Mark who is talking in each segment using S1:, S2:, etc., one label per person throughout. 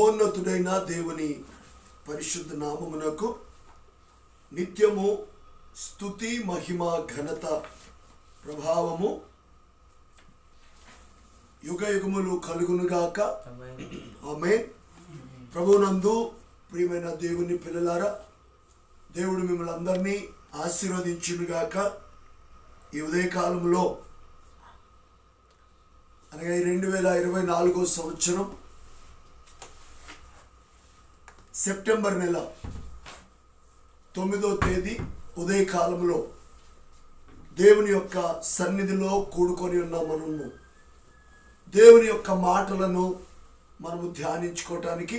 S1: మహోన్నతుడైన దేవుని పరిశుద్ధ నామమునకు నిత్యము స్తుతి మహిమ ఘనత ప్రభావము యుగ యుగములు కలుగునుగాక. ఆమేన్. ప్రభునందు ప్రియమైన దేవుని పిల్లలారా, దేవుడు మిమ్మల్ని అందరినీ ఆశీర్వదించునుగాక. ఈ ఉదయకాలంలో అనగా 2024 సంవత్సరం సెప్టెంబర్ నెల 9వ తేదీ ఉదయకాలంలో దేవుని యొక్క సన్నిధిలో కూడుకొని ఉన్న మనము దేవుని యొక్క మాటలను మనము ధ్యానించుకోవటానికి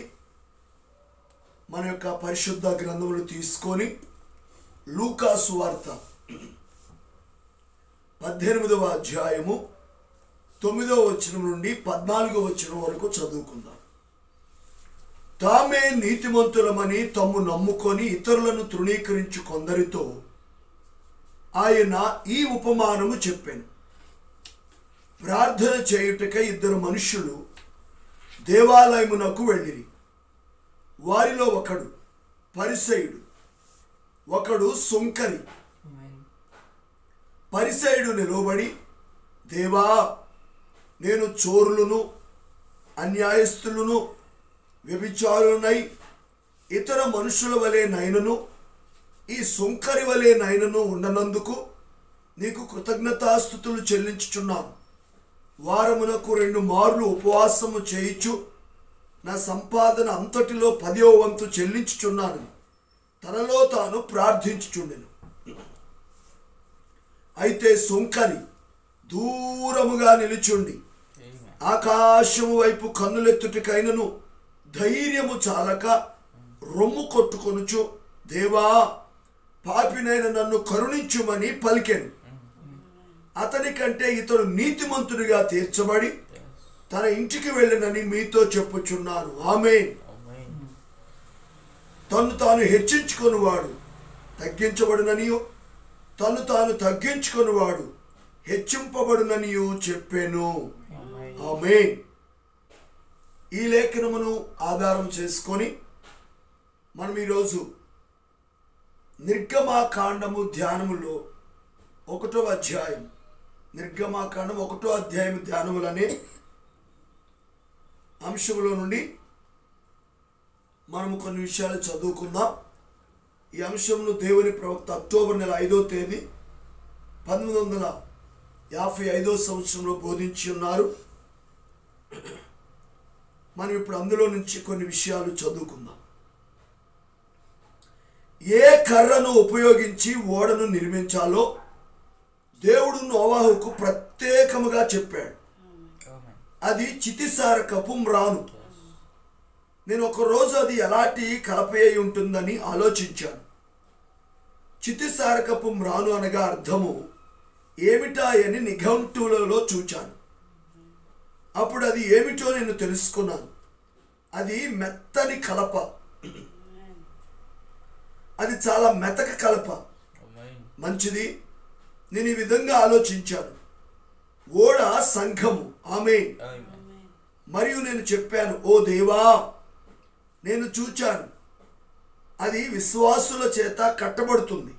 S1: మన యొక్క పరిశుద్ధ గ్రంథములు తీసుకొని లూకా సువార్త 18వ అధ్యాయము 9వ వచనం నుండి 14వ వచనం వరకు చదువుకుందాం. తామే నీతిమంతులమని తమ్ము నమ్ముకొని ఇతరులను తృణీకరించు కొందరితో ఆయన ఈ ఉపమానము చెప్పాను. ప్రార్థన చేయుటకై 2 మనుషులు దేవాలయమునకు వెళ్ళిరి. వారిలో ఒకడు పరిసయుడు, ఒకడు సుంకరి. పరిసయుడు నిలవబడి, దేవా, నేను చోరులను, అన్యాయస్తులను, వ్యభిచారులనై ఇతర మనుషుల వలె నైనను ఈ సుంకరి వలె నైనను ఉండనందుకు నీకు కృతజ్ఞతాస్తుతులు చెల్లించుచున్నాను. వారమునకు 2 మార్లు ఉపవాసము చేయించు నా సంపాదన అంతటిలో 10వ వంతు చెల్లించుచున్నాను తనలో తాను ప్రార్థించుచుండెను. అయితే సుంకరి దూరముగా నిలుచుండి ఆకాశము వైపు కన్నులెత్తుటికైనను ధైర్యము చాలక రొమ్ము కొట్టుకొనుచు, దేవా, పాపినైన నన్ను కరుణించుమని పలికెను. అతని కంటే ఇతడు నీతిమంతుడిగా తీర్చబడి తన ఇంటికి వెళ్ళనని మీతో చెప్పుచున్నాను. ఆమేన్. తను తాను హెచ్చించుకొనివాడు తగ్గించబడుననియో, తను తాను తగ్గించుకొనివాడు హెచ్చింపబడుననియో చెప్పాను. ఆమేన్. ఈ లేఖనమును ఆధారం చేసుకొని మనం ఈరోజు నిర్గమాకాండము ధ్యానములో 1వ అధ్యాయం, నిర్గమాకాండం 1వ అధ్యాయం ధ్యానములనే అంశంలో నుండి మనము కొన్ని విషయాలు చదువుకుందాం. ఈ అంశంను దేవుని ప్రవక్త అక్టోబర్ నెల 5వ తేదీ 1955 సంవత్సరంలో బోధించి ఉన్నారు. మనం ఇప్పుడు అందులో నుంచి కొన్ని విషయాలు చదువుకుందాం. ఏ కర్రను ఉపయోగించి ఓడను నిర్మించాలో దేవుడు నోవాహుకు ప్రత్యేకముగా చెప్పాడు. అది చితిసారకపు మ్రాను. నేను ఒకరోజు అది ఎలాంటి కలప అయి ఉంటుందని ఆలోచించాను. చితిసారకపు మ్రాను అనగా అర్థము ఏమిటా అని నిఘంటువులలో చూచాను. అప్పుడు అది ఏమిటో నేను తెలుసుకున్నాను. అది మెత్తని కలప. అది చాలా మెతక కలప. మంచిది. నేను ఈ విధంగా ఆలోచించాను. ఓడ సంఘము. ఆమేన్. మరియు నేను చెప్పాను, ఓ దేవా, నేను చూచాను, అది విశ్వాసుల చేత కట్టబడుతుంది.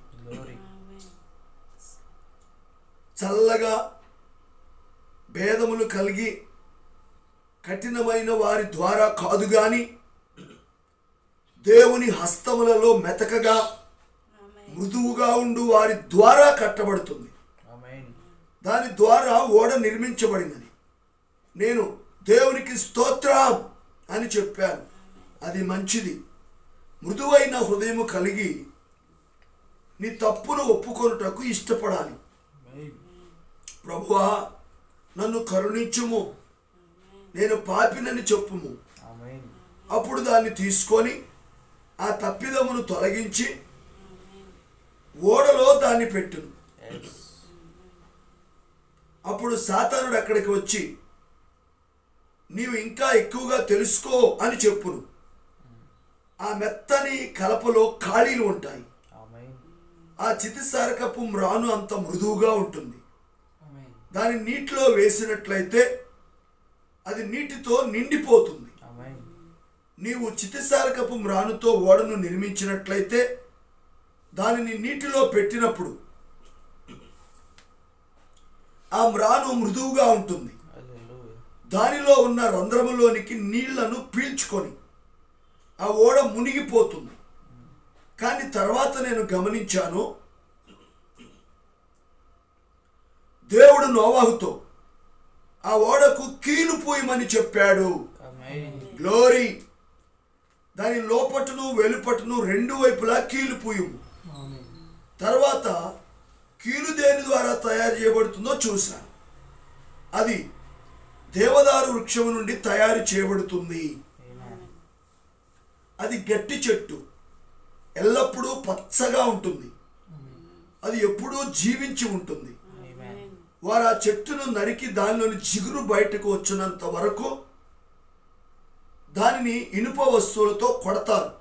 S1: చల్లగా భేదములు కలిగి కఠినమైన వారి ద్వారా కాదు గాని దేవుని హస్తములలో మెతకగా మృదువుగా ఉండు వారి ద్వారా కట్టబడుతుంది. దాని ద్వారా ఓడ నిర్మించబడినది. నేను దేవునికి స్తోత్రం అని చెప్పాను. అది మంచిది. మృదువైన హృదయము కలిగి నీ తప్పును ఒప్పుకొనుటకు ఇష్టపడాలి. ప్రభువా, నన్ను కరుణించుము, నేను పాపినని చెప్పుము. అప్పుడు దాన్ని తీసుకొని ఆ తప్పిదమును తొలగించి ఓడలో దాన్ని పెట్టును. అప్పుడు సాతానుడు అక్కడికి వచ్చి, నీవు ఇంకా ఎక్కువగా తెలుసుకో అని చెప్పును. ఆ మెత్తని కలపలో ఖాళీలు ఉంటాయి. ఆ చితిసారకపు మ్రాను అంత మృదువుగా ఉంటుంది. దాన్ని నీటిలో వేసినట్లయితే అది నీటితో నిండిపోతుంది. నీవు చితిసారకపు మ్రానుతో ఓడను నిర్మించినట్లయితే దానిని నీటిలో పెట్టినప్పుడు ఆ మ్రాను మృదువుగా ఉంటుంది. దానిలో ఉన్న రంధ్రములోనికి నీళ్లను పీల్చుకొని ఆ ఓడ మునిగిపోతుంది. కానీ తర్వాత నేను గమనించాను, దేవుడు నోవాహుతో ఆ ఓడకు కీలు పూయమని చెప్పాడు. గ్లోరీ. దాని లోపటును వెలుపటును రెండు వైపులా కీలు పూయము. తర్వాత కీలు దేని ద్వారా తయారు చేయబడుతుందో చూశాను. అది దేవదారు వృక్షము నుండి తయారు చేయబడుతుంది. అది గట్టి చెట్టు, ఎల్లప్పుడూ పచ్చగా ఉంటుంది. అది ఎప్పుడూ జీవించి ఉంటుంది. వారు ఆ చెట్టును నరికి దానిలోని జిగురు బయటకు వచ్చినంత వరకు దానిని ఇనుప వస్తువులతో కొడతారు.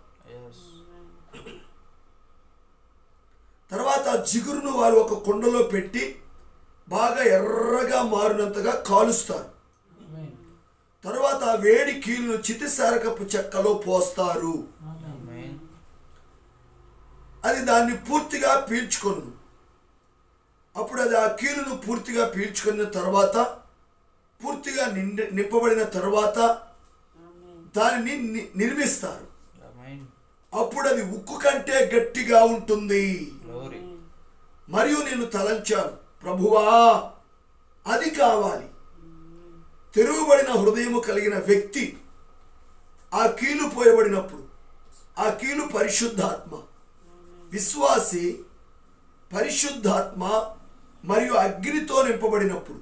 S1: తర్వాత ఆ జిగురును వారు ఒక కుండలో పెట్టి బాగా ఎర్రగా మారినంతగా కాలుస్తారు. తర్వాత ఆ వేడి కీలును చితిసారకపు చెక్కలో పోస్తారు. అది దాన్ని పూర్తిగా పీల్చుకొను. అప్పుడు అది ఆ కీలును పూర్తిగా పీల్చుకున్న తర్వాత, పూర్తిగా నింపబడిన తర్వాత దానిని నిర్మిస్తారు. అప్పుడు అది ఉక్కు కంటే గట్టిగా ఉంటుంది. మరియు నేను తలంచాను, ప్రభువా అది కావాలి. తెరువబడిన హృదయము కలిగిన వ్యక్తి ఆ కీలు పోయబడినప్పుడు, ఆ కీలు పరిశుద్ధాత్మ, విశ్వాసి పరిశుద్ధాత్మ మరియు అగ్నితో నింపబడినప్పుడు,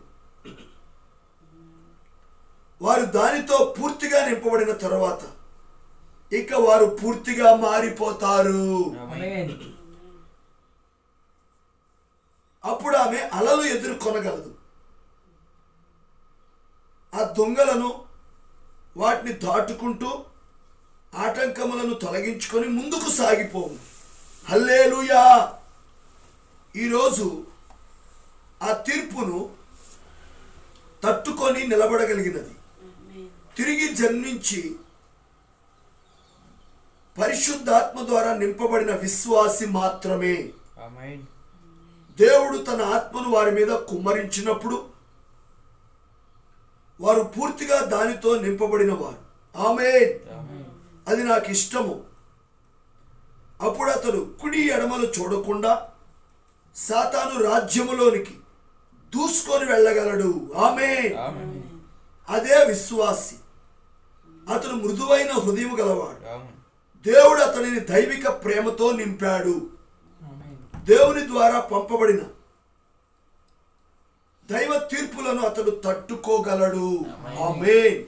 S1: వారు దానితో పూర్తిగా నింపబడిన తర్వాత ఇక వారు పూర్తిగా మారిపోతారు. అప్పుడు ఆమె అలలు ఎదుర్కొనగలదు. ఆ దొంగలను వాటిని దాటుకుంటూ ఆటంకములను తొలగించుకొని ముందుకు సాగిపోవు. హల్లెలూయా. ఈరోజు ఆ తీర్పును తట్టుకొని నిలబడగలిగినది తిరిగి జన్మించి పరిశుద్ధాత్మ ద్వారా నింపబడిన విశ్వాసి మాత్రమే. దేవుడు తన ఆత్మను వారి మీద కుమ్మరించినప్పుడు వారు పూర్తిగా దానితో నింపబడిన వారు. ఆమేన్. అది నాకు ఇష్టము. అప్పుడు అతడు కుడి ఎడమలు చూడకుండా సాతాను రాజ్యములోనికి దూసుకొని వెళ్ళగలడు. ఆమేన్. అదే విశ్వాసి. అతడు మృదువైన హృదయం గలవాడు. దేవుడు అతనిని దైవిక ప్రేమతో నింపాడు. దేవుని ద్వారా పంపబడిన దైవ తీర్పులను అతడు తట్టుకోగలడు. ఆమేన్.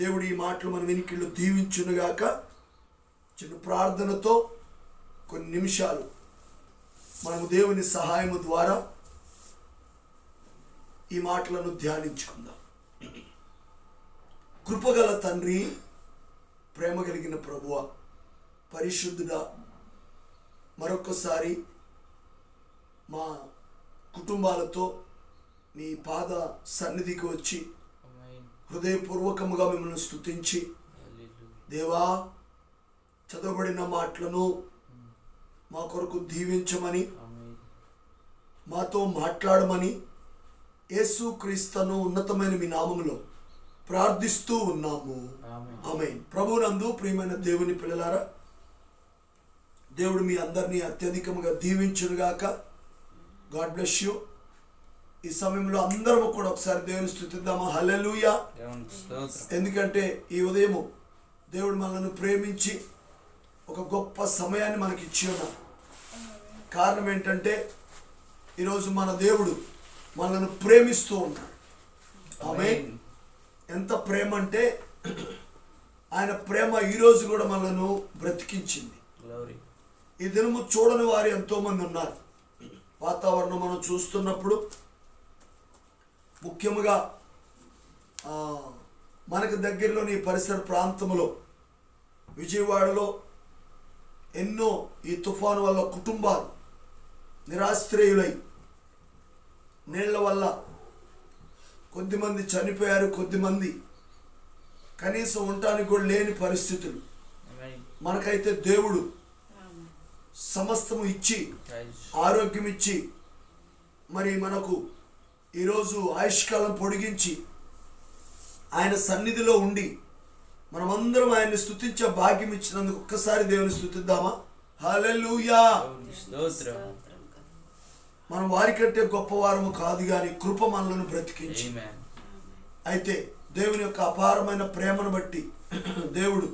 S1: దేవుడు ఈ మాటలు మన వినికిళ్ళు దీవించునుగాక. చిన్న ప్రార్థనతో కొన్ని నిమిషాలు మనము దేవుని సహాయము ద్వారా ఈ మాటలను ధ్యానించుకుందాం. కృపగల తండ్రి, ప్రేమ కలిగిన ప్రభువ, పరిశుద్ధుడా, మరొకసారి మా కుటుంబాలతో నీ పాద సన్నిధికి వచ్చి హృదయపూర్వకముగా మిమ్మల్ని స్తుతించి, దేవా చదవబడిన మాటలను మా కొరకు దీవించమని, మాతో మాట్లాడమని యేసు క్రీస్తును ఉన్నతమైన మీ నామములో ప్రార్థిస్తూ ఉన్నాము. ఆమేన్. ప్రభువునందు ప్రియమైన దేవుని పిల్లలారా, దేవుడు మీ అందరినీ అత్యధికముగా దీవించునుగాక. God bless you. ఈ సమయంలో అందరము కూడా ఒకసారి దేవుని స్తుతిద్దామా? హల్లెలూయా. ఎందుకంటే ఈ ఉదయము దేవుడు మనల్ని ప్రేమించి ఒక గొప్ప సమయాన్ని మనకి ఇచ్చి ఉన్నారు. కారణం ఏంటంటే ఈరోజు మన దేవుడు మనల్ని ప్రేమిస్తూ ఉన్నాడు. ఆమేన్. ఎంత ప్రేమ అంటే ఆయన ప్రేమ ఈరోజు కూడా మనల్ని బ్రతికించింది. ఈ దినము చూడని వారు ఎంతోమంది ఉన్నారు. వాతావరణం మనం చూస్తున్నప్పుడు ముఖ్యముగా మనకు దగ్గరలోని పరిసర ప్రాంతంలో విజయవాడలో ఎన్నో ఈ తుఫాను వల్ల కుటుంబాలు నిరాశ్రయులై నీళ్ల వల్ల కొద్దిమంది చనిపోయారు, కొద్దిమంది కనీసం ఉండటానికి కూడా లేని పరిస్థితులు. మనకైతే దేవుడు సమస్తము ఇచ్చి ఆరోగ్యం ఇచ్చి మరి మనకు ఈరోజు ఆయుష్కాలం పొడిగించి ఆయన సన్నిధిలో ఉండి మనమందరం ఆయన్ని స్తుతించే భాగ్యం ఇచ్చినందుకు ఒక్కసారి దేవుని స్తుతిద్దామా? హల్లెలూయా. మనం వారికంటే గొప్పవారము కాదు కానీ కృప మనలను బ్రతికించి. అయితే దేవుని యొక్క అపారమైన ప్రేమను బట్టి దేవుడు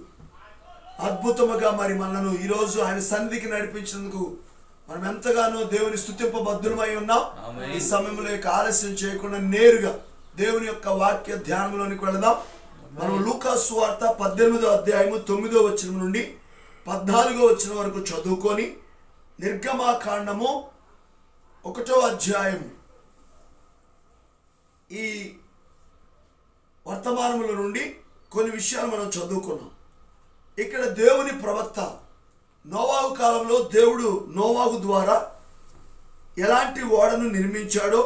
S1: అద్భుతముగా మరి మనను ఈరోజు ఆయన సన్నిధికి నడిపించినందుకు మనం ఎంతగానో దేవుని స్తుతింపబద్ధులమై ఉన్నాం. ఈ సమయంలో ఆలస్యం చేయకుండా నేరుగా దేవుని యొక్క వాక్య ధ్యానంలోనికి వెళదాం. మనం లూకా సువార్త 18వ అధ్యాయము 9వ వచనం నుండి 14వ వచనం వరకు చదువుకొని నిర్గమాకాండము 1వ అధ్యాయము ఈ వర్తమానముల నుండి కొన్ని విషయాలు మనం చదువుకున్నాం. ఇక్కడ దేవుని ప్రవక్త నోవాహు కాలంలో దేవుడు నోవాహు ద్వారా ఎలాంటి ఓడను నిర్మించాడో,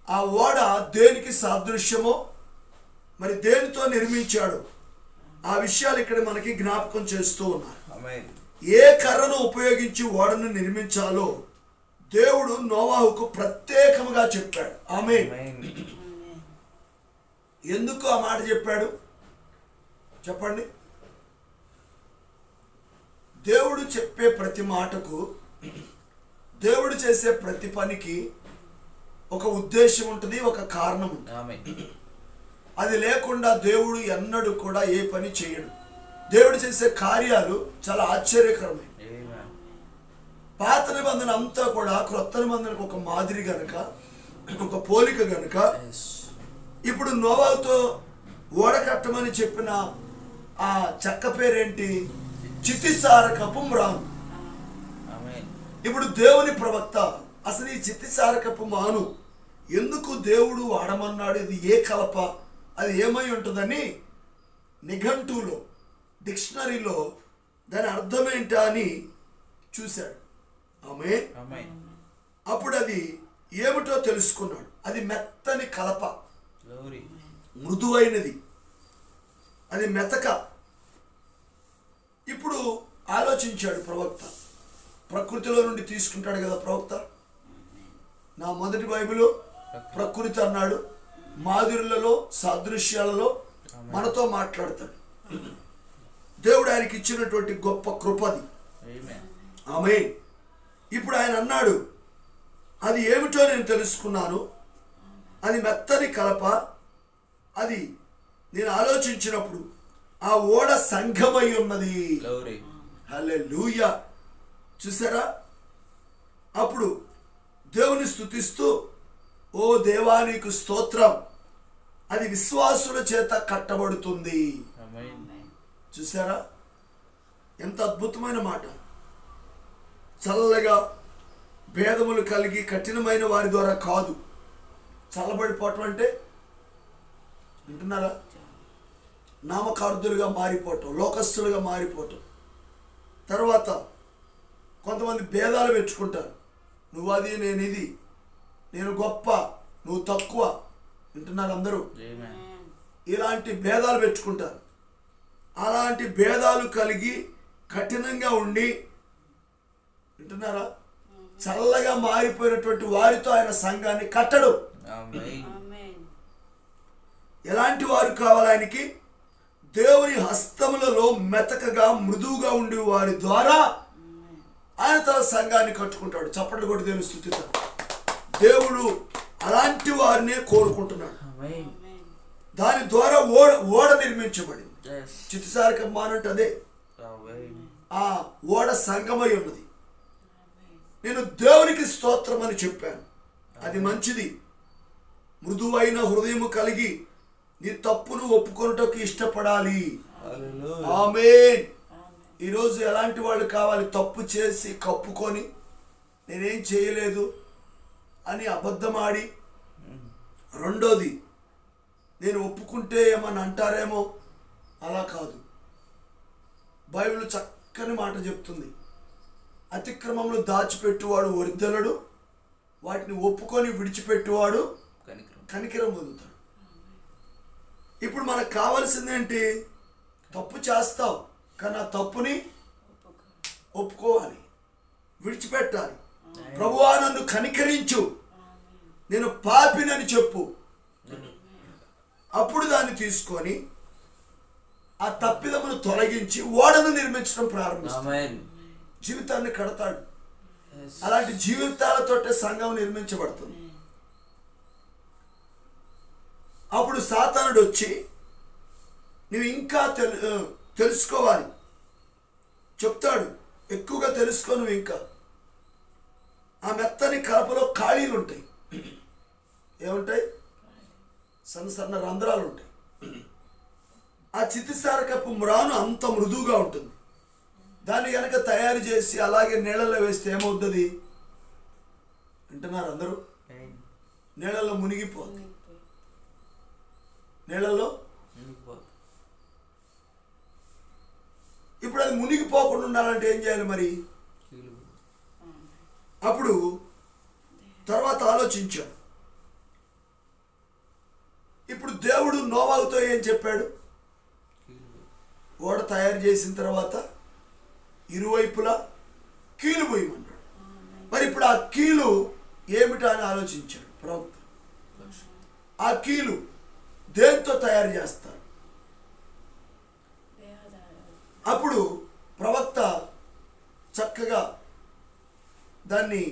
S1: ఆ ఓడ దేనికి సాదృశ్యమో, మరి దేనితో నిర్మించాడో ఆ విషయాలు ఇక్కడ మనకి జ్ఞాపకం చేస్తూ ఉన్నారు. ఏ కర్రను ఉపయోగించి ఓడను నిర్మించాలో దేవుడు నోవాహుకు ప్రత్యేకముగా చెప్పాడు. ఆమేన్. ఎందుకు ఆ మాట చెప్పాడు చెప్పండి? దేవుడు చెప్పే ప్రతి మాటకు, దేవుడు చేసే ప్రతి పనికి ఒక ఉద్దేశం ఉంటుంది, ఒక కారణం ఉంటుంది. అది లేకుండా దేవుడు ఎన్నడూ కూడా ఏ పని చేయడు. దేవుడు చేసే కార్యాలు చాలా ఆశ్చర్యకరమైనవి. పాత నిబంధన అంతా కూడా క్రొత్త నిబంధనకు ఒక మాదిరి గనుక, ఒక పోలిక గనుక, ఇప్పుడు నోవాహుతో ఓడ కట్టమని చెప్పిన ఆ చెక్క పేరేంటి? చితిసారకపు మ్రాను. ఇప్పుడు దేవుని ప్రవక్త అసలు ఈ చితిసారకపు మాను ఎందుకు దేవుడు వాడమన్నాడు, ఇది ఏ కలప, అది ఏమై ఉంటుందని నిఘంటువులో, డిక్షనరీలో దాని అర్థమేంటా అని చూశాడు. ఆమేన్. అప్పుడు అది ఏమిటో తెలుసుకున్నాడు. అది మెత్తని కలప, మృదువైనది, అది మెతక. ఇప్పుడు ఆలోచించాడు ప్రవక్త. ప్రకృతిలో నుండి తీసుకుంటాడు కదా ప్రవక్త. నా మొదటి బైబిల్లో ప్రకృతి అన్నాడు, మాదిరులలో సాదృశ్యాలలో మనతో మాట్లాడతాడు. దేవుడు ఆయనకి ఇచ్చినటువంటి గొప్ప కృపది. ఆమేన్. ఇప్పుడు ఆయన అన్నాడు, అది ఏమిటో నేను తెలుసుకున్నాను, అది మెత్తని కలప. అది నేను ఆలోచించినప్పుడు ఆ ఓడ సంఘమై ఉన్నది. హల్లెలూయా. చూసారా? అప్పుడు దేవుని స్తుతిస్తూ, ఓ దేవా నీకు స్తోత్రం, అది విశ్వాసుల చేత కట్టబడుతుంది. చూసారా? ఎంత అద్భుతమైన మాట. చల్లగా భేదములు కలిగి కఠినమైన వారి ద్వారా కాదు. చల్లబడిపోవటం అంటే వింటున్నారా? నామకార్థులుగా మారిపోవటం, లోకస్తులుగా మారిపోవటం. తర్వాత కొంతమంది భేదాలు పెంచుకుంటారు. నువ్వు అది, నేను ఇది, నేను గొప్ప, నువ్వు తక్కువ. వింటున్నారు అందరూ? ఇలాంటి భేదాలు పెంచుకుంటారు. అలాంటి భేదాలు కలిగి కఠినంగా ఉండి, వింటున్నారా, చల్లగా మారిపోయినటువంటి వారితో ఆయన సంఘాన్ని కట్టడు. ఎలాంటి వారు కావాలి ఆయనకి? దేవుని హస్తములలో మెతకగా మృదువుగా ఉండే వారి ద్వారా ఆయన తన సంఘాన్ని కట్టుకుంటాడు. చప్పట్లు కొట్టి దేవుని స్తుతిద్దాం. దేవుడు అలాంటి వారినే కోరుకుంటున్నాడు. దాని ద్వారా ఓడ నిర్మించబడింది. చితిసారకం మానంటే అదే. ఆ ఓడ సంగమై ఉన్నది. నేను దేవునికి స్తోత్రం అని చెప్పాను. అది మంచిది. మృదువైన హృదయము కలిగి నీ తప్పును ఒప్పుకొనుటకు ఇష్టపడాలి. ఆమేన్. ఈరోజు ఎలాంటి వాళ్ళు కావాలి? తప్పు చేసి కప్పుకొని నేనేం చేయలేదు అని అబద్ధమాడి, రెండోది నేను ఒప్పుకుంటే ఏమని అంటారేమో, అలా కాదు. బైబిల్ చక్కని మాట చెప్తుంది. అతిక్రమంలో దాచిపెట్టువాడు వర్ధిల్లడు, వాటిని ఒప్పుకొని విడిచిపెట్టువాడు కనికరం పొందుతాడు. ఇప్పుడు మనకు కావాల్సింది ఏంటి? తప్పు చేస్తావు కానీ ఆ తప్పుని ఒప్పుకోవాలి, విడిచిపెట్టాలి. ప్రభువా నన్ను కనికరించు, నేను పాపినని చెప్పు. అప్పుడు దాన్ని తీసుకొని ఆ తప్పిదమును తొలగించి ఓడను నిర్మించడం ప్రారంభిస్తాడు. జీవితాన్ని కడతాడు. అలాంటి జీవితాలతోటే సంఘం నిర్మించబడుతుంది. అప్పుడు సాతానుడు వచ్చి నువ్వు ఇంకా తెలుసుకోవాలి చెప్తాడు. ఎక్కువగా తెలుసుకో, నువ్వు ఇంకా ఆ మెత్తని కలపలో ఖాళీలు ఉంటాయి. ఏముంటాయి? సన్న సన్న రంధ్రాలు ఉంటాయి. ఆ చితిసారకపు మ్రాను అంత మృదువుగా ఉంటుంది. దాన్ని కనుక తయారు చేసి అలాగే నీళ్ళలో వేస్తే ఏమవుతుంది అంటున్నారు అందరూ? నీళ్ళలో మునిగిపోతుంది. నీళ్ళలో ఇప్పుడు అది మునిగిపోకుండా ఉండాలంటే ఏం చేయాలి మరి? అప్పుడు తర్వాత ఆలోచించాడు. ఇప్పుడు దేవుడు నోవాహుతో ఏం చెప్పాడు? ఓడ తయారు చేసిన తర్వాత ఇరువైపులా కీలు పోయమన్నాడు. మరి ఇప్పుడు ఆ కీలు ఏమిటా అని ఆలోచించాడు ప్రవక్త. ఆ కీలు దేంతో తయారు చేస్తారు? అప్పుడు ప్రవక్త చక్కగా దాన్ని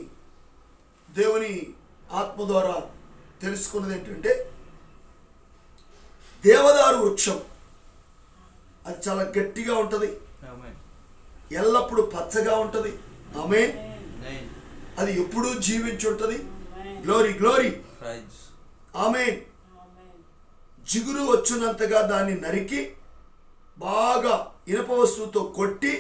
S1: దేవుని ఆత్మ ద్వారా తెలుసుకున్నది ఏంటంటే, దేవదారు వృక్షం అది చాలా గట్టిగా ఉంటుంది, ఎల్లప్పుడూ పచ్చగా ఉంటుంది. ఆమేన్. అది ఎప్పుడూ జీవించి ఉంటుంది. Glory glory. ఆమేన్. జిగురు వచ్చినంతగా దాన్ని నరికి బాగా ఇనప వస్తువుతో కొట్టి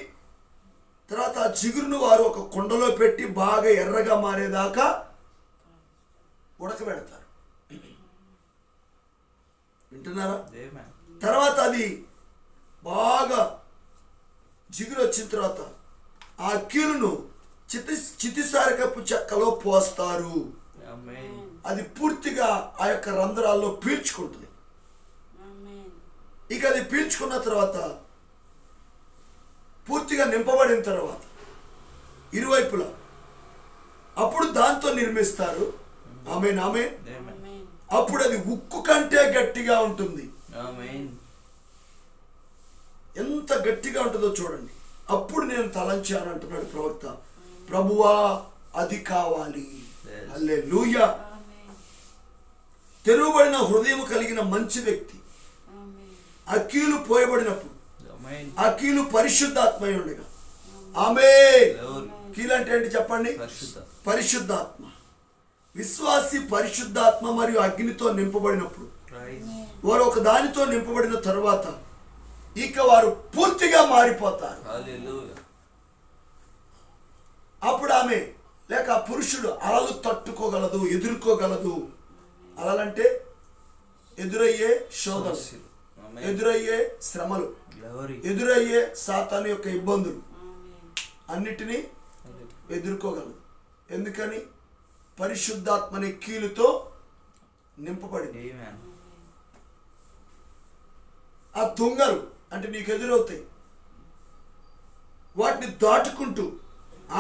S1: తర్వాత ఆ జిగురును వారు ఒక కుండలో పెట్టి బాగా ఎర్రగా మారేదాకా ఉడకబెడతారు. వింటున్నారా? తర్వాత అది బాగా జిగురు వచ్చిన తర్వాత ఆ కీలును చితిసారకపు చెక్కలో పోస్తారు. అది పూర్తిగా ఆ యొక్క రంధ్రాల్లో పీల్చుకుంటుంది. ఇక అది పీల్చుకున్న తర్వాత పూర్తిగా నింపబడిన తర్వాత ఇరువైపులా అప్పుడు దాంతో నిర్మిస్తారు. ఆమేన్ ఆమేన్. అప్పుడు అది ఉక్కు కంటే గట్టిగా ఉంటుంది. ఎంత గట్టిగా ఉంటుందో చూడండి. అప్పుడు నేను తలంచాను అంటున్నాడు ప్రవక్త. ప్రభువా అది కావాలి. హల్లెలూయా. తెరువబడిన హృదయం కలిగిన మంచి వ్యక్తి ఆ కీలు పోయబడినప్పుడు ఆ కీలు పరిశుద్ధాత్మ ఉండగా, ఆమేన్. కీలు అంటే ఏంటి చెప్పండి? పరిశుద్ధాత్మ. విశ్వాసి పరిశుద్ధాత్మ మరియు అగ్నితో నింపబడినప్పుడు వారు ఒక దానితో నింపబడిన తరువాత ఇక వారు పూర్తిగా మారిపోతారు. అప్పుడు ఆమె లేక ఆ పురుషుడు అలలు తట్టుకోగలదు, ఎదుర్కోగలదు. అలలంటే ఎదురయ్యే శోధనలు, ఎదురయ్యే శ్రమలు, ఎదురయ్యే సాతాను యొక్క ఇబ్బందులు అన్నిటినీ ఎదుర్కోగలదు. ఎందుకని? పరిశుద్ధాత్మని కీలుతో నింపబడింది. ఆ దొంగలు అంటే నీకు ఎదురవుతాయి, వాటిని దాటుకుంటూ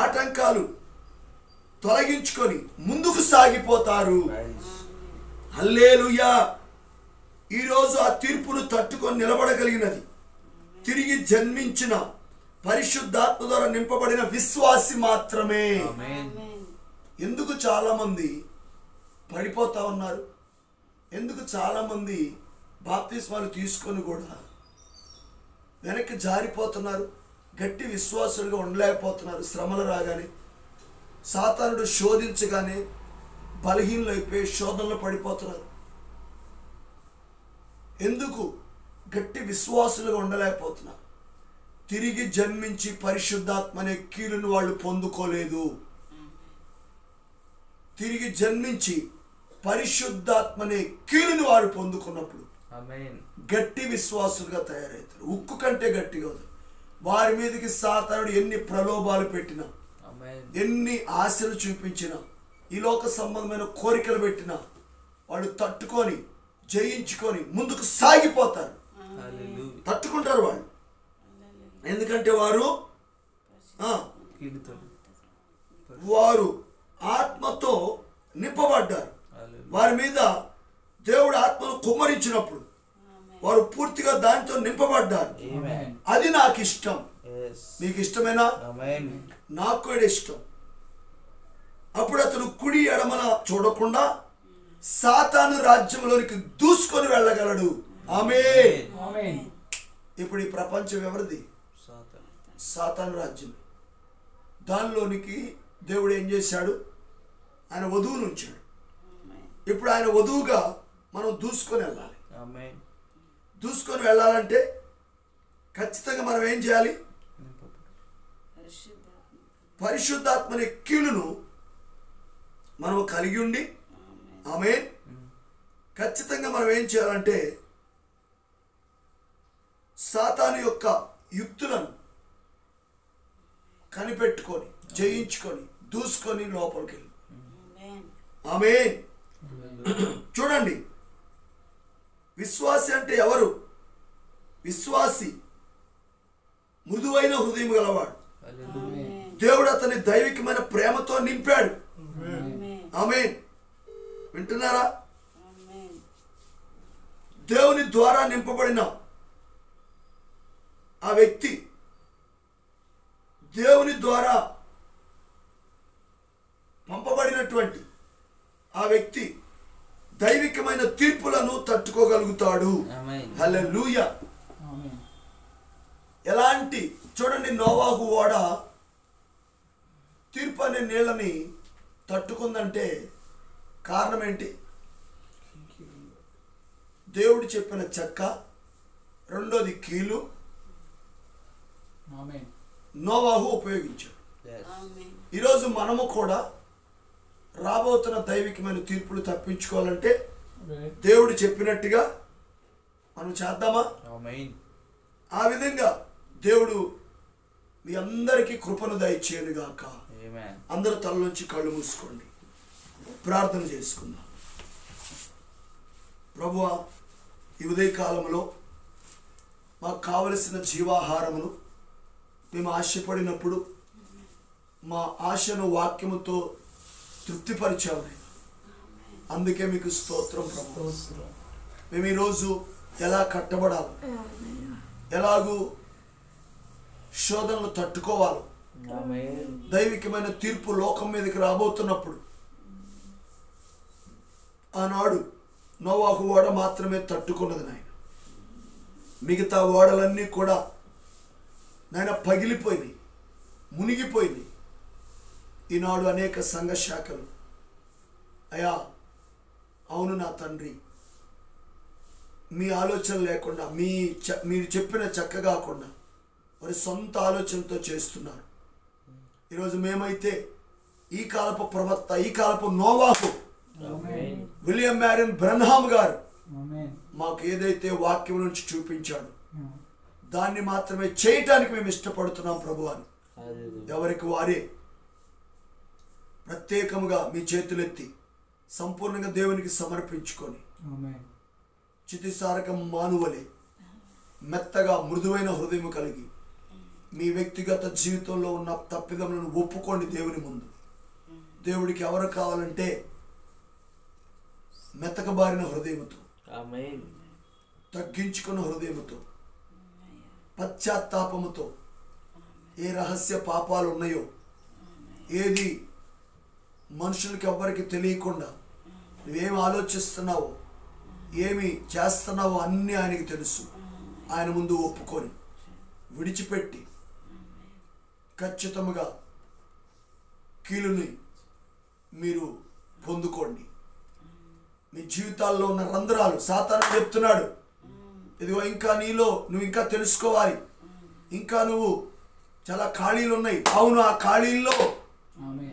S1: ఆటంకాలు తొలగించుకొని ముందుకు సాగిపోతారు. హల్లెలూయా. ఈరోజు ఆ తీర్పును తట్టుకొని నిలబడగలిగినది తిరిగి జన్మించిన పరిశుద్ధాత్మ ద్వారా నింపబడిన విశ్వాసి మాత్రమే. ఎందుకు చాలా మంది పడిపోతా ఉన్నారు? ఎందుకు చాలా మంది బాప్తిస్మాలు తీసుకొని కూడా వెనక్కి జారిపోతున్నారు? గట్టి విశ్వాసులుగా ఉండలేకపోతున్నారు. శ్రమలు రాగానే, సాతానుడు శోధించగానే బలహీనలు అయిపోయి శోధనలో పడిపోతున్నారు. ఎందుకు గట్టి విశ్వాసులుగా ఉండలేకపోతున్నారు? తిరిగి జన్మించి పరిశుద్ధాత్మ అనే కీలును వాళ్ళు పొందుకోలేదు. తిరిగి జన్మించి పరిశుద్ధాత్మ అనే కీలును వారు పొందుకున్నప్పుడు గట్టి విశ్వాసులుగా తయారవుతారు. ఉక్కు కంటే గట్టిగా అవుతారు. వారి మీదకి సాతానుడు ఎన్ని ప్రలోభాలు పెట్టినా, ఎన్ని ఆశలు చూపించినా, ఈ లోక సంబంధమైన కోరికలు పెట్టినా వాళ్ళు తట్టుకొని జయించుకొని ముందుకు సాగిపోతారు. తట్టుకుంటారు వాళ్ళు. ఎందుకంటే వారు ఆత్మతో నింపబడ్డారు. వారి మీద దేవుడు ఆత్మను కుమ్మరించినప్పుడు వారు పూర్తిగా దానితో నింపబడ్డారు. అది నాకు ఇష్టం. మీకు ఇష్టమేనా? నాకు కూడా ఇష్టం. అప్పుడు అతను కుడి ఎడమల చూడకుండా సాతాను రాజ్యంలోనికి దూసుకొని వెళ్ళగలడు. ఆమేన్. ఇప్పుడు ఈ ప్రపంచం ఎవరిది? సాతాను రాజ్యం. దానిలోనికి దేవుడు ఏం చేశాడు? ఆయన వధువును ఉంచాడు. ఇప్పుడు ఆయన వధువుగా మనం దూసుకొని వెళ్ళాలి. దూసుకొని వెళ్ళాలంటే ఖచ్చితంగా మనం ఏం చేయాలి? పరిశుద్ధాత్మని కీలును మనం కలిగి ఉండి, ఆమేన్, ఖచ్చితంగా మనం ఏం చేయాలంటే సాతాను యొక్క యుక్తులను కనిపెట్టుకొని జయించుకొని దూసుకొని లోపలికి వెళ్ళి, ఆమేన్. చూడండి, విశ్వాసి అంటే ఎవరు? విశ్వాసి మృదువైన హృదయం గలవాడు. దేవుడు అతని దైవికమైన ప్రేమతో నింపాడు. ఆమేన్. వింటున్నారా? దేవుని ద్వారా నింపబడిన ఆ వ్యక్తి, దేవుని ద్వారా పంపబడినటువంటి ఆ వ్యక్తి దైవికమైన తీర్పులను తట్టుకోగలుగుతాడు. హల్లెలూయా. ఎలాంటి, చూడండి, నోవాహు ఓడ తీర్పు అనే నీళ్ళని తట్టుకుందంటే కారణం ఏంటి? దేవుడు చెప్పిన చెక్క, రెండోది కీలు నోవాహు ఉపయోగించాడు. ఈరోజు మనము కూడా రాబోతున్న దైవికమైన తీర్పులు తప్పించుకోవాలంటే దేవుడు చెప్పినట్టుగా మనం చేద్దామా? ఆ విధంగా దేవుడు మీ అందరికీ కృపను దయచేయనుగాక. అందరూ తల నుంచి కళ్ళు మూసుకోండి, ప్రార్థన చేసుకుందాం. ప్రభువా, ఈ ఉదయకాలంలో మాకు కావలసిన జీవాహారమును మేము ఆశపడినప్పుడు మా ఆశను వాక్యముతో తృప్తిపరిచావు. అందుకే మీకు స్తోత్రం ప్రభు. మేము ఈరోజు ఎలా కట్టబడాలి, ఎలాగూ శోధనలు తట్టుకోవాలి, దైవికమైన తీర్పు లోకం మీదకి రాబోతున్నప్పుడు ఆనాడు నోవాహు ఓడ మాత్రమే తట్టుకున్నది నాయన. మిగతా ఓడలన్నీ కూడా నాయన పగిలిపోయినాయి, మునిగిపోయినాయి. ఈనాడు అనేక సంఘ శాఖలు అయా, అవును నా తండ్రి, మీ ఆలోచన లేకుండా, మీరు చెప్పిన చక్క కాకుండా వారి సొంత ఆలోచనతో చేస్తున్నారు. ఈరోజు మేమైతే ఈ కాలపు ప్రవక్త, ఈ కాలపు నోవాహు విలియం మ్యారియన్ బ్రన్హామ్ గారు మాకు ఏదైతే వాక్యం నుంచి చూపించాడు దాన్ని మాత్రమే చేయటానికి మేము ఇష్టపడుతున్నాం ప్రభు అని ఎవరికి వారే ప్రత్యేకముగా మీ చేతులెత్తి సంపూర్ణంగా దేవునికి సమర్పించుకొని చితిసారకం మానువలే మెత్తగా మృదువైన హృదయం కలిగి మీ వ్యక్తిగత జీవితంలో ఉన్న తప్పిదములను ఒప్పుకోండి దేవుని ముందు. దేవుడికి ఎవరు కావాలంటే మెత్తకబారిన హృదయముతో, తగ్గించుకున్న హృదయముతో, పశ్చాత్తాపముతో, ఏ రహస్య పాపాలు ఉన్నాయో, ఏది మనుషులకి ఎవ్వరికి తెలియకుండా నువ్వేమి ఆలోచిస్తున్నావో, ఏమి చేస్తున్నావో అన్నీ ఆయనకి తెలుసు. ఆయన ముందు ఒప్పుకొని విడిచిపెట్టి ఖచ్చితంగా కీలుని మీరు పొందుకోండి. మీ జీవితాల్లో ఉన్న రంధ్రాలు సాతాను చెప్తున్నాడు, ఇదిగో ఇంకా నీలో నువ్వు ఇంకా తెలుసుకోవాలి, ఇంకా నువ్వు చాలా ఖాళీలు ఉన్నాయి. అవును, ఆ ఖాళీల్లో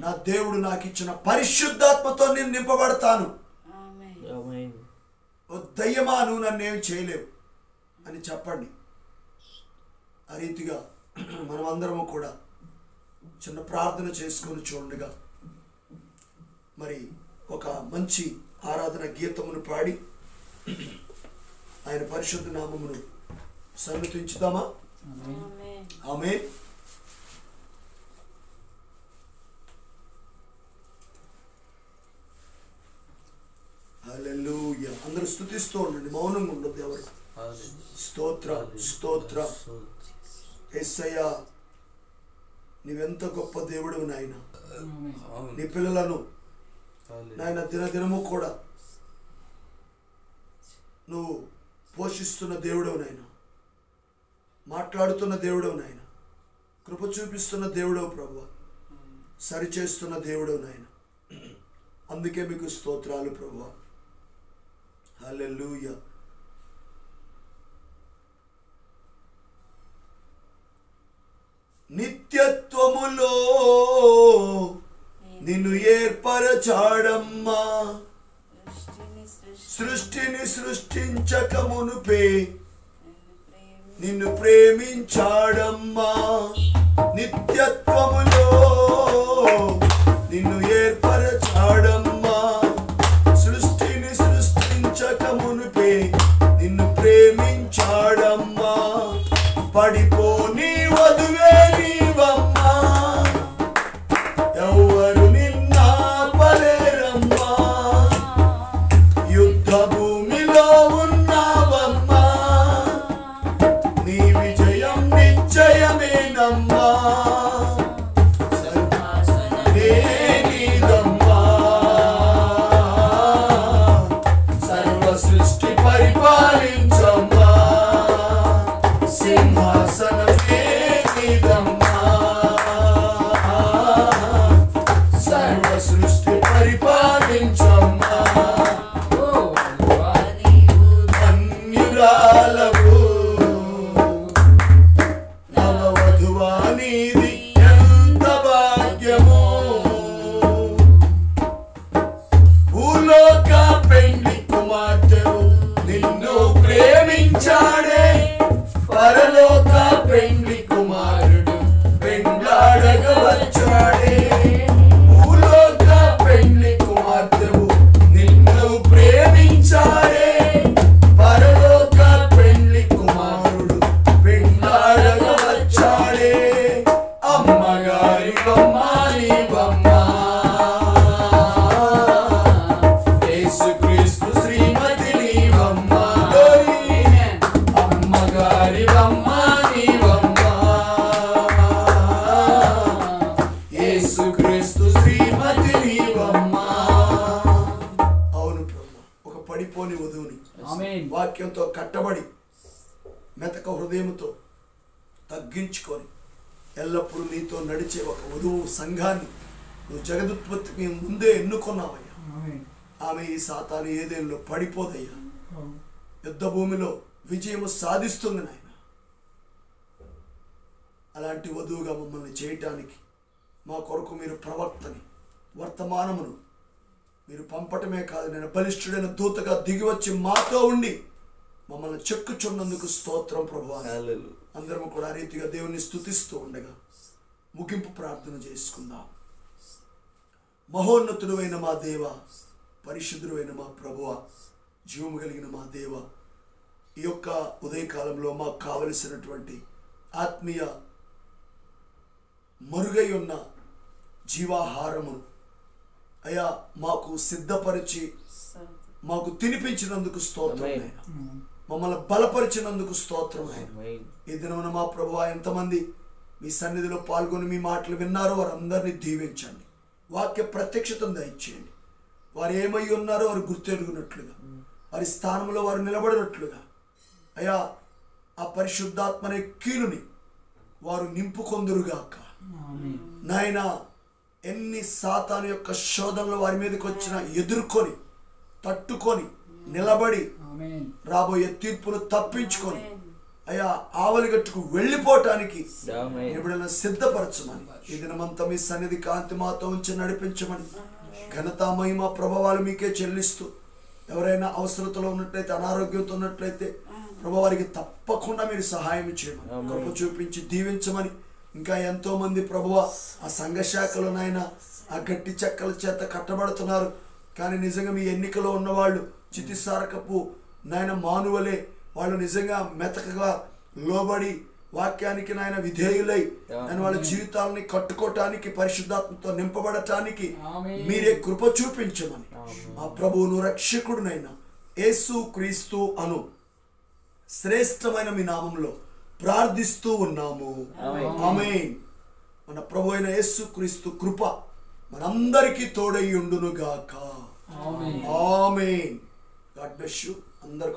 S1: నా దేవుడు నాకు ఇచ్చిన పరిశుద్ధాత్మతో నేను నింపబడతాను. ఓ దయ్యమా, నువ్వు నన్నేం చేయలేవు అని చెప్పండి. ఆ రీతిగా మనమందరము కూడా చిన్న ప్రార్థన చేసుకొని చూడగా మరి ఒక మంచి ఆరాధన గీతమును పాడి ఆయన పరిశుద్ధ నామమును సన్నుతించుదామా? ఆమేన్. హల్లెలూయా. అందరూ స్తుతిస్తూ ఉండండి, మౌనంగా ఉండొద్దు ఎవరు. స్తోత్ర స్తోత్ర. యేసయ్యా, నీవెంత గొప్ప దేవుడు నాయన. నీ పిల్లలను నాయన దినదినము కూడా నువ్వు పోషిస్తున్న దేవుడవు నాయన, మాట్లాడుతున్న దేవుడవు నాయన, కృప చూపిస్తున్న దేవుడవు ప్రభువా, సరిచేస్తున్న దేవుడవు నాయన. అందుకే మీకు స్తోత్రాలు ప్రభువా. హల్లెలూయా. నిత్యత్వములో నిన్ను ఏర్పరచాడమ్మా, సృష్టిని సృష్టించక మునుపే నిన్ను ప్రేమించాడమ్మా. నిత్యత్వములో నిన్ను ఏర్పరచాడమ్మా, సృష్టిని సృష్టించక మునుపే నిన్ను ప్రేమించాడమ్మా. పడిపోని వధువే నీవమ్మా, ఎవరు నిన్నాపలేరమ్మా. యుద్ధ భూమిలో ఉన్నావమ్మా, నీ విజయం నిశ్చయమేనమ్మా. సింహాసనమే నీదమ్మా, సర్వ సృష్టి పరిపాలించమ్మా. సింహాసనమే నీదమ్మా, సర్వ సృష్టి పరిపాలించమ్మా. ధన్యురాలవు నవవధువా, నీది ఎంత భాగ్యమో. భూలోక పెండ్లి కుమార్తెవు నిన్ను ప్రేమించాడే, పరలోక పెండ్లి కుమారుడు పెండ్లాడగ వచ్చాడే. భూలోక పెండ్లి కుమార్తెవు నిన్ను ప్రేమించాడే, పరలోక పెండ్లి కుమారుడు పెండ్లాడగ వచ్చాడే. అమ్మగారివమ్మ నీవమ్మా, యేసుక్రీస్తు శ్రీమతి నీవమ్మా. అమ్మగారివమ్మ నీవమ్మా, యేసుక్రీస్తు శ్రీమతి నీవమ్మా. అవును ప్రభు, ఒక పడిపోని వధువుని వాక్యంతో కట్టబడి మెతక హృదయంతో తగ్గించుకొని ఎల్లప్పుడూ నీతో నడిచే ఒక వధువు సంఘాన్ని నువ్వు జగదుత్పత్తికి ముందే ఎన్నుకున్నావయ్యా. ఆమె ఈ సాతాను ఏదేల్లో పడిపోదయ్యా, యుద్ధ భూమిలో విజయము సాధిస్తుంది నాయన. అలాంటి వధువుగా మమ్మల్ని చేయటానికి మా కొరకు మీరు ప్రవక్తని వర్తమానమును మీరు పంపటమే కాదు, నేను బలిష్ఠుడైన దూతగా దిగివచ్చి మాతో ఉండి మమ్మల్ని చెక్కుచున్నందుకు స్తోత్రం ప్రభువా. అందరము కూడా ఆ రీతిగా దేవుని స్తుతిస్తూ ఉండగా ముగింపు ప్రార్థన చేసుకుందాం. మహోన్నతుడు అయిన మా దేవ, పరిశుద్ధుడు అయిన మా ప్రభువ, జీవము కలిగిన మా దేవ, ఈ యొక్క ఉదయకాలంలో మాకు కావలసినటువంటి ఆత్మీయ మరుగై ఉన్న జీవాహారమును అయ్యా మాకు సిద్ధపరిచి మాకు తినిపించినందుకు స్తోత్రం నాయనా. మమ్మల్ని బలపరిచినందుకు స్తోత్రం నాయనా. ఈ దినమున మా ప్రభువా, ఎంతమంది మీ సన్నిధిలో పాల్గొని మీ మాటలు విన్నారో వారందరినీ దీవించండి. వాక్య ప్రత్యక్షతను దయచేయండి. వారు ఏమై ఉన్నారో వారు గుర్తెరుగునట్లుగా, వారి స్థానంలో వారు నిలబడినట్లుగా అయ్యా ఆ పరిశుద్ధాత్మనే కీలుని వారు నింపుకొందురుగాక నాయన. ఎన్ని సాతాను యొక్క శోధనలు వారి మీదకి వచ్చినా ఎదుర్కొని తట్టుకొని నిలబడి రాబోయే తీర్పును తప్పించుకొని అయ్యా ఆవలిగట్టుకు వెళ్ళిపోవటానికి ఎప్పుడైనా సిద్ధపరచమని, ఈ దినమంతా మీ సన్నిధి కాంతి మాతో ఉంచి నడిపించమని, ఘనత మహిమ ప్రభావాలు మీకే చెల్లిస్తూ, ఎవరైనా అవసరతలో ఉన్నట్లయితే అనారోగ్యంతో ఉన్నట్లయితే ప్రభు వారికి తప్పకుండా మీరు సహాయం చేయమని, కృప చూపించి దీవించమని. ఇంకా ఎంతో మంది ప్రభువ ఆ సంఘ శాఖలోనైనా ఆ గట్టి చెక్కల చేత కట్టబడుతున్నారు, కానీ నిజంగా మీ ఎన్నికలో ఉన్నవాళ్ళు చితిసారకపు నాయన మానువలే వాళ్ళు నిజంగా మెతకగా లోబడి వాక్యానికి నాయన విధేయులై నేను వాళ్ళ జీవితాలని కట్టుకోవటానికి పరిశుద్ధాత్మతో నింపబడటానికి మీరే కృప చూపించమని మా ప్రభువును రక్షకుడునైనా యేసు క్రీస్తు అను శ్రేష్టమైన మీ నామంలో ప్రార్థిస్తూ ఉన్నాము. ఆమేన్. మన ప్రభు అయిన యేసు క్రీస్తు కృప మనందరికీ తోడై ఉండును గాక. ఆమేన్. గాడ్ బ్లెస్ యు అందరికీ.